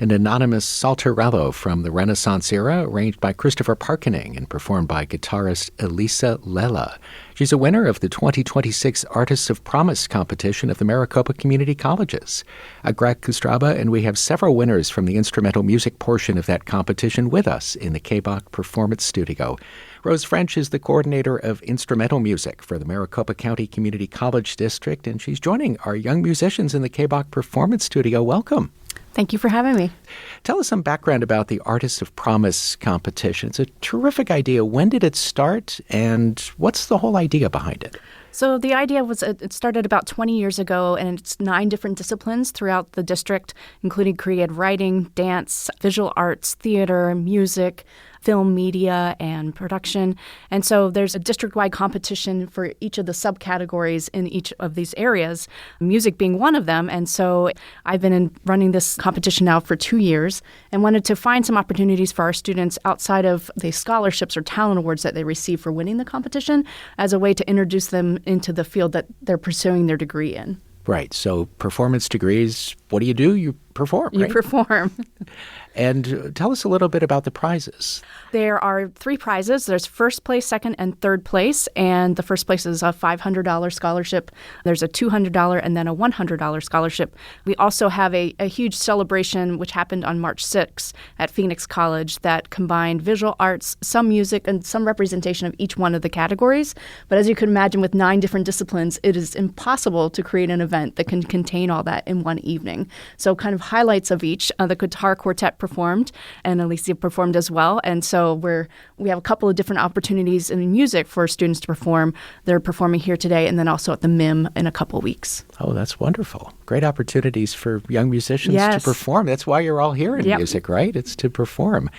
an anonymous saltarello from the Renaissance era, arranged by Christopher Parkening and performed by guitarist Elisa Lela. She's a winner of the 2026 Artists of Promise competition of the Maricopa Community Colleges. Greg Kostraba, and we have several winners from the instrumental music portion of that competition with us in the KBACH Performance Studio. Rose French is the coordinator of instrumental music for the Maricopa County Community College District, and she's joining our young musicians in the KBACH Performance Studio. Welcome. Thank you for having me. Tell us some background about the Artists of Promise competition. It's a terrific idea. When did it start, and what's the whole idea behind it? So the idea was it started about 20 years ago, and it's 9 different disciplines throughout the district, including creative writing, dance, visual arts, theater, music, film, media, and production. And so there's a district-wide competition for each of the subcategories in each of these areas, music being one of them. And so I've been running this competition now for 2 years and wanted to find some opportunities for our students outside of the scholarships or talent awards that they receive for winning the competition as a way to introduce them into the field that they're pursuing their degree in. Right. So performance degrees, what do? You perform, right? You perform. And tell us a little bit about the prizes. There are 3 prizes. There's first place, second, and third place. And the first place is a $500 scholarship. There's a $200 and then a $100 scholarship. We also have a huge celebration, which happened on March 6th at Phoenix College, that combined visual arts, some music, and some representation of each one of the categories. But as you can imagine, with 9 different disciplines, it is impossible to create an event that can contain all that in one evening. So kind of highlights of each. The guitar quartet performed, and Alicia performed as well. And so we have a couple of different opportunities in music for students to perform. They're performing here today and then also at the MIM in a couple of weeks. Oh, that's wonderful. Great opportunities for young musicians Yes. to perform. That's why you're all here in Yep. music, right? It's to perform.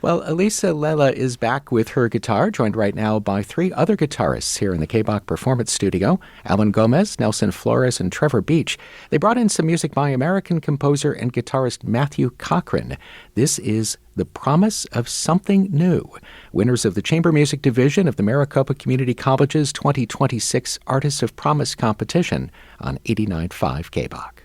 Well, Elisa Lela is back with her guitar, joined right now by 3 other guitarists here in the KBACH Performance Studio, Alan Gomez, Nelson Flores, and Trevor Beach. They brought in some music by American composer and guitarist Matthew Cochran. This is The Promise of Something New, winners of the Chamber Music Division of the Maricopa Community College's 2026 Artists of Promise competition on 89.5 KBACH.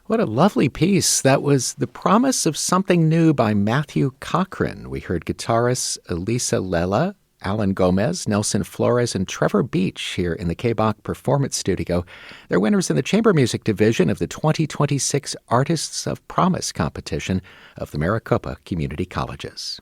What a lovely piece. That was The Promise of Something New by Matthew Cochran. We heard guitarists Elisa Lela, Alan Gomez, Nelson Flores, and Trevor Beach here in the KBACH Performance Studio. They're winners in the chamber music division of the 2026 Artists of Promise competition of the Maricopa Community Colleges.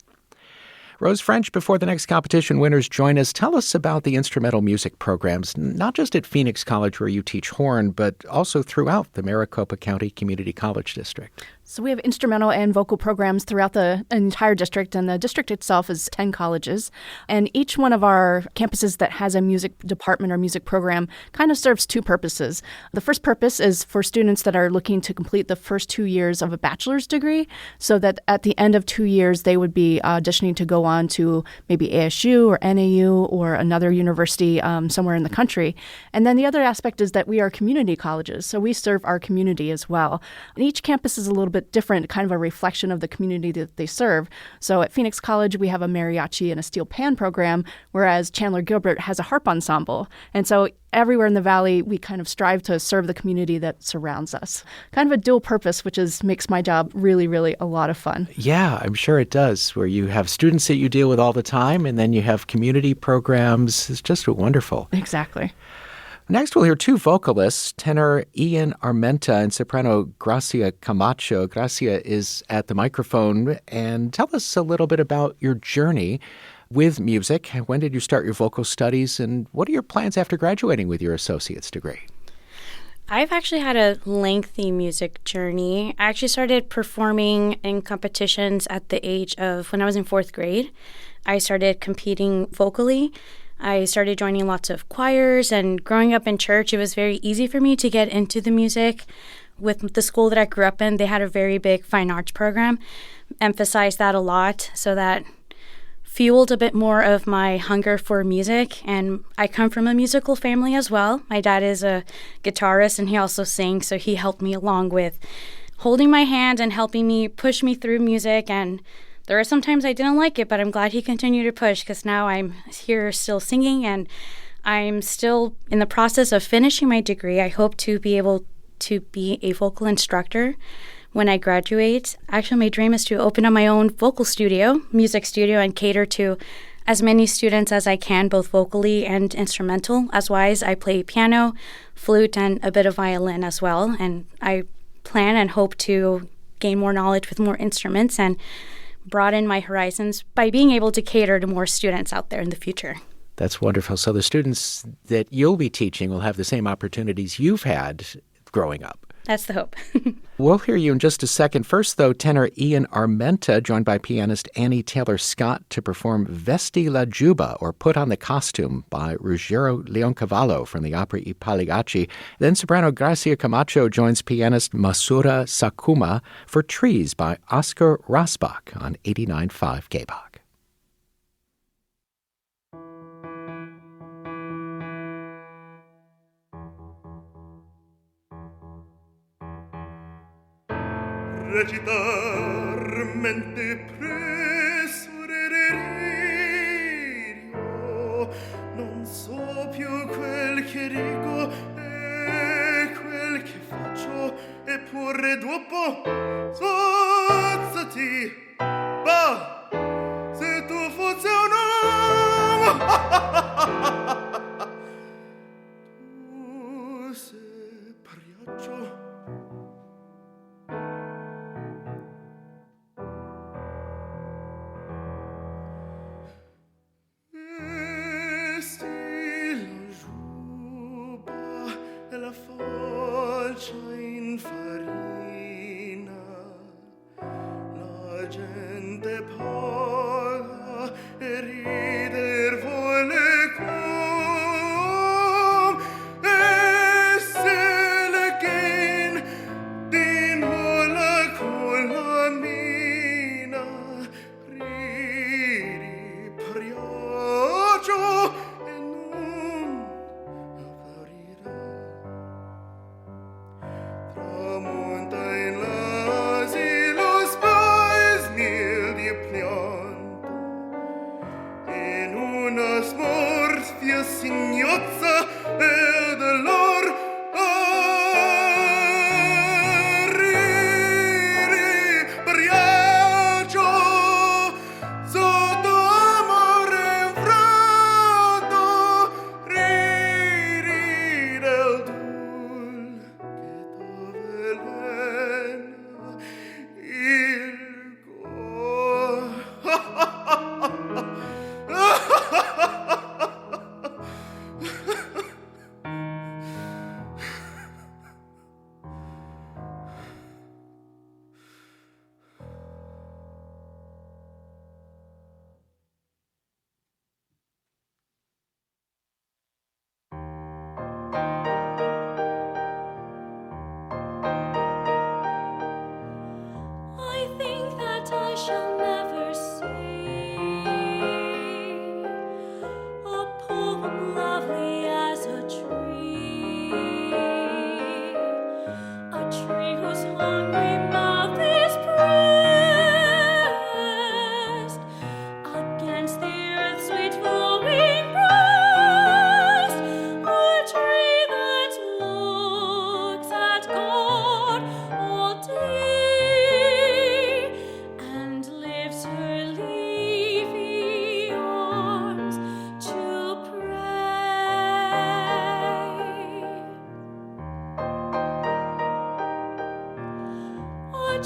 Rose French, before the next competition winners join us, tell us about the instrumental music programs, not just at Phoenix College where you teach horn, but also throughout the Maricopa County Community College District. So we have instrumental and vocal programs throughout the entire district, and the district itself is 10 colleges. And each one of our campuses that has a music department or music program kind of serves two purposes. The first purpose is for students that are looking to complete the first 2 years of a bachelor's degree, so that at the end of 2 years, they would be auditioning to go on to maybe ASU or NAU or another university somewhere in the country. And then the other aspect is that we are community colleges, so we serve our community as well. And each campus is a little bit different, kind of a reflection of the community that they serve. So at Phoenix College, we have a mariachi and a steel pan program, whereas Chandler Gilbert has a harp ensemble. And so everywhere in the Valley, we kind of strive to serve the community that surrounds us. Kind of a dual purpose, which makes my job really, really a lot of fun. Yeah, I'm sure it does, where you have students that you deal with all the time, and then you have community programs. It's just wonderful. Exactly. Next, we'll hear two vocalists, tenor Ian Armenta and soprano Gracia Camacho. Gracia is at the microphone. And tell us a little bit about your journey with music. When did you start your vocal studies, and what are your plans after graduating with your associate's degree? I've actually had a lengthy music journey. I actually started performing in competitions at the age of when I was in 4th grade. I started competing vocally. I started joining lots of choirs, and growing up in church, it was very easy for me to get into the music. With the school that I grew up in, they had a very big fine arts program, emphasized that a lot, so that fueled a bit more of my hunger for music. And I come from a musical family as well. My dad is a guitarist, and he also sings, so he helped me along with holding my hand and helping me push me through music. And there are some times I didn't like it, but I'm glad he continued to push, because now I'm here still singing, and I'm still in the process of finishing my degree. I hope to be able to be a vocal instructor when I graduate. Actually, my dream is to open up my own vocal studio, music studio, and cater to as many students as I can, both vocally and instrumental. As wise, I play piano, flute, and a bit of violin as well. And I plan and hope to gain more knowledge with more instruments and broaden my horizons by being able to cater to more students out there in the future. That's wonderful. So the students that you'll be teaching will have the same opportunities you've had growing up. That's the hope. We'll hear you in just a second. First, though, tenor Ian Armenta, joined by pianist Annie Taylor-Scott to perform Vesti la Juba, or Put on the Costume, by Ruggiero Leoncavallo from the opera I Pagliacci. Then soprano Gracia Camacho joins pianist Masura Sakuma for Trees by Oscar Rosbach on 89.5 KBACH. Recitar mente presso non so più quel che dico e quel che faccio, eppure dopo sforzati, bah, se tu fossi un uomo. Tu sei priaggio. Signozza e dell'or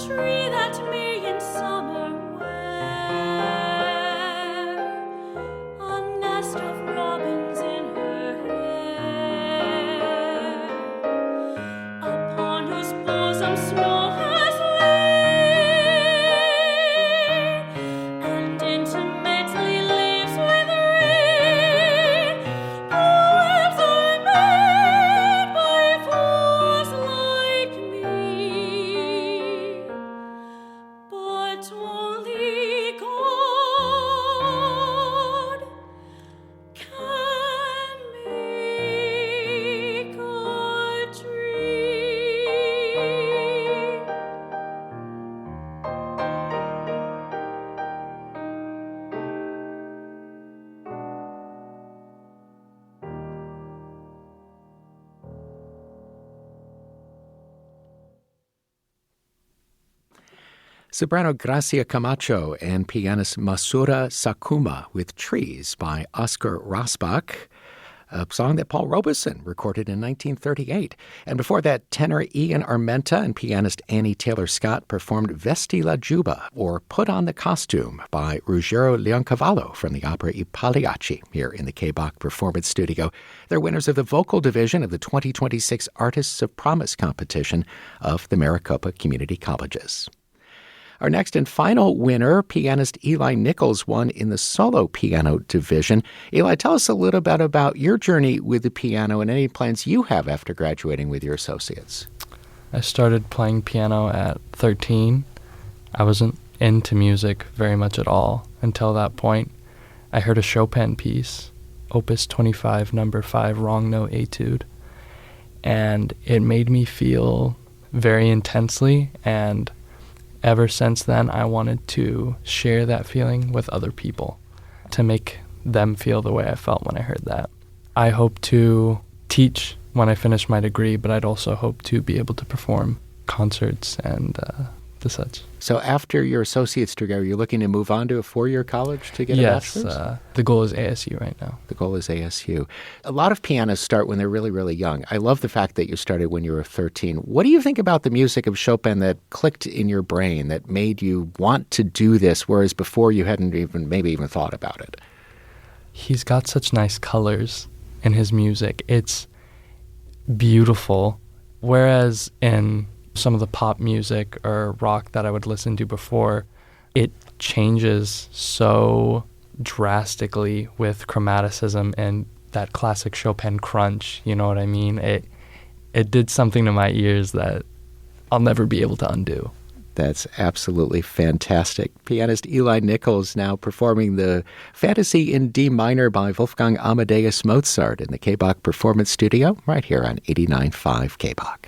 tree that me in summer wear, a nest of robins in her hair, upon whose bosom snow has lain, and intimately lives with rain. Poems are made by fools like me, but only God can make a tree. Soprano Gracia Camacho and pianist Masura Sakuma with Trees by Oscar Rosbach, a song that Paul Robeson recorded in 1938. And before that, tenor Ian Armenta and pianist Annie Taylor-Scott performed Vesti la Juba, or Put on the Costume, by Ruggero Leoncavallo from the opera I Pagliacci here in the KBACH Performance Studio. They're winners of the vocal division of the 2026 Artists of Promise competition of the Maricopa Community Colleges. Our next and final winner, pianist Eli Nichols, won in the solo piano division. Eli, tell us a little bit about your journey with the piano and any plans you have after graduating with your associates. I started playing piano at 13. I wasn't into music very much at all until that point. I heard a Chopin piece, Opus 25, number 5, wrong note etude, and it made me feel very intensely, and ever since then, I wanted to share that feeling with other people, to make them feel the way I felt when I heard that. I hope to teach when I finish my degree, but I'd also hope to be able to perform concerts and the such. So after your associate's degree, are you looking to move on to a four-year college to get a bachelor's? Yes, the goal is ASU right now. The goal is ASU. A lot of pianists start when they're really, really young. I love the fact that you started when you were 13. What do you think about the music of Chopin that clicked in your brain, that made you want to do this, whereas before you hadn't maybe even thought about it? He's got such nice colors in his music. It's beautiful. Whereas in some of the pop music or rock that I would listen to before, it changes so drastically with chromaticism and that classic Chopin crunch, you know what I mean? It did something to my ears that I'll never be able to undo. That's absolutely fantastic. Pianist Eli Nichols now performing the Fantasy in D minor by Wolfgang Amadeus Mozart in the KBACH Performance Studio right here on 89.5 KBACH.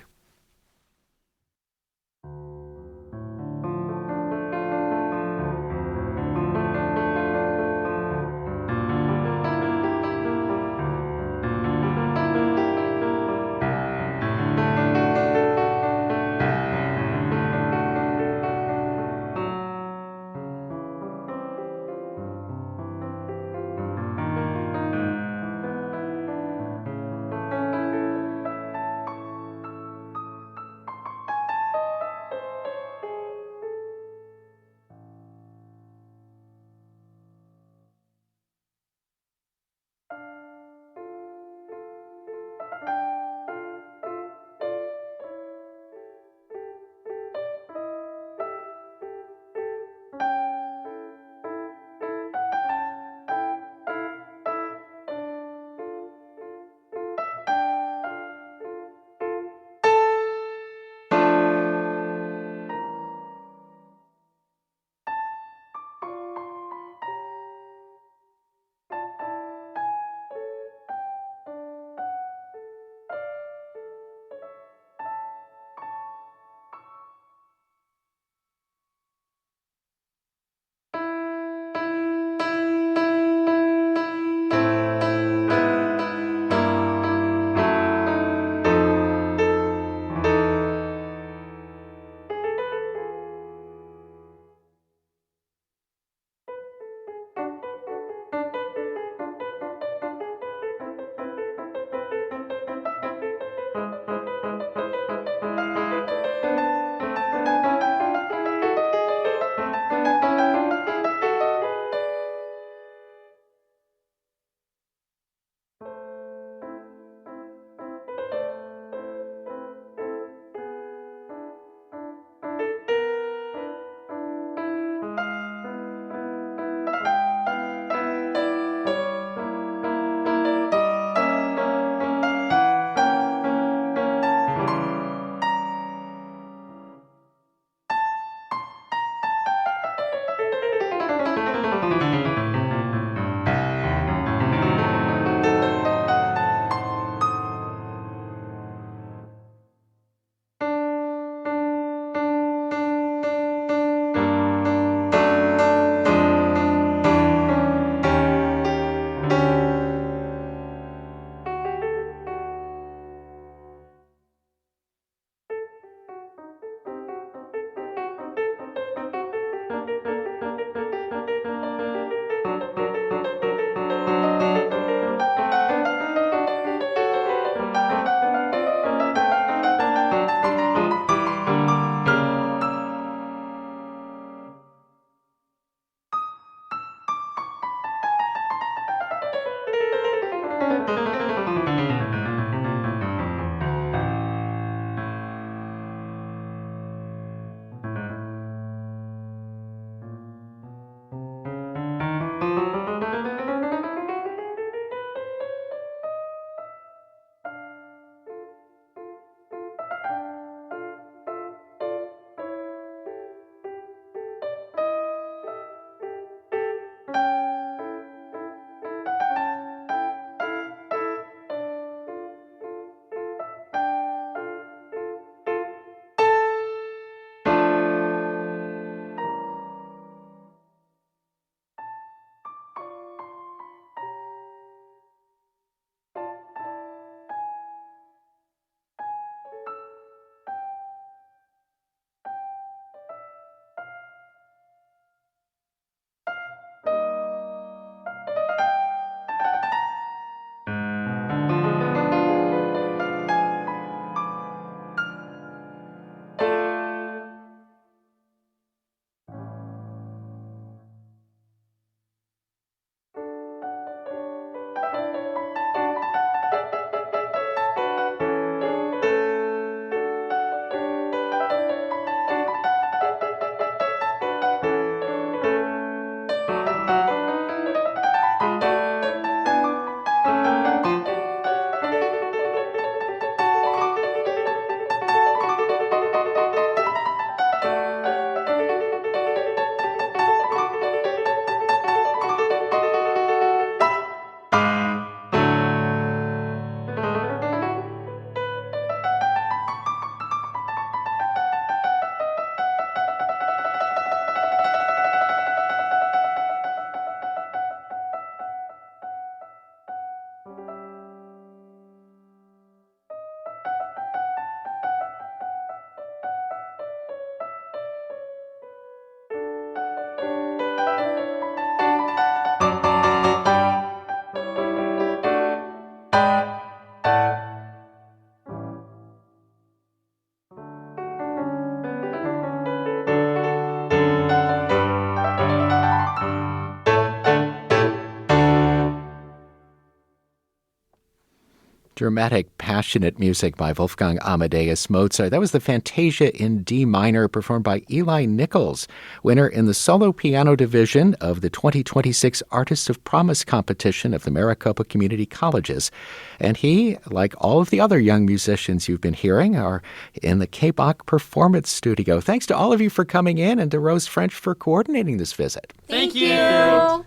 Dramatic, passionate music by Wolfgang Amadeus Mozart. That was the Fantasia in D minor performed by Eli Nichols, winner in the solo piano division of the 2026 Artists of Promise competition of the Maricopa Community Colleges. And he, like all of the other young musicians you've been hearing, are in the KBACH Performance Studio. Thanks to all of you for coming in and to Rose French for coordinating this visit. Thank you.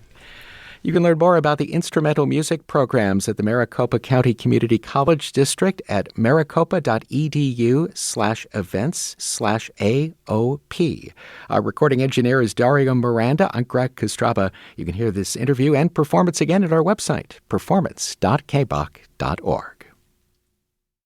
You can learn more about the instrumental music programs at the Maricopa County Community College District at maricopa.edu/events/AOP. Our recording engineer is Dario Miranda. I'm Greg Kostraba. You can hear this interview and performance again at our website, performance.kbach.org.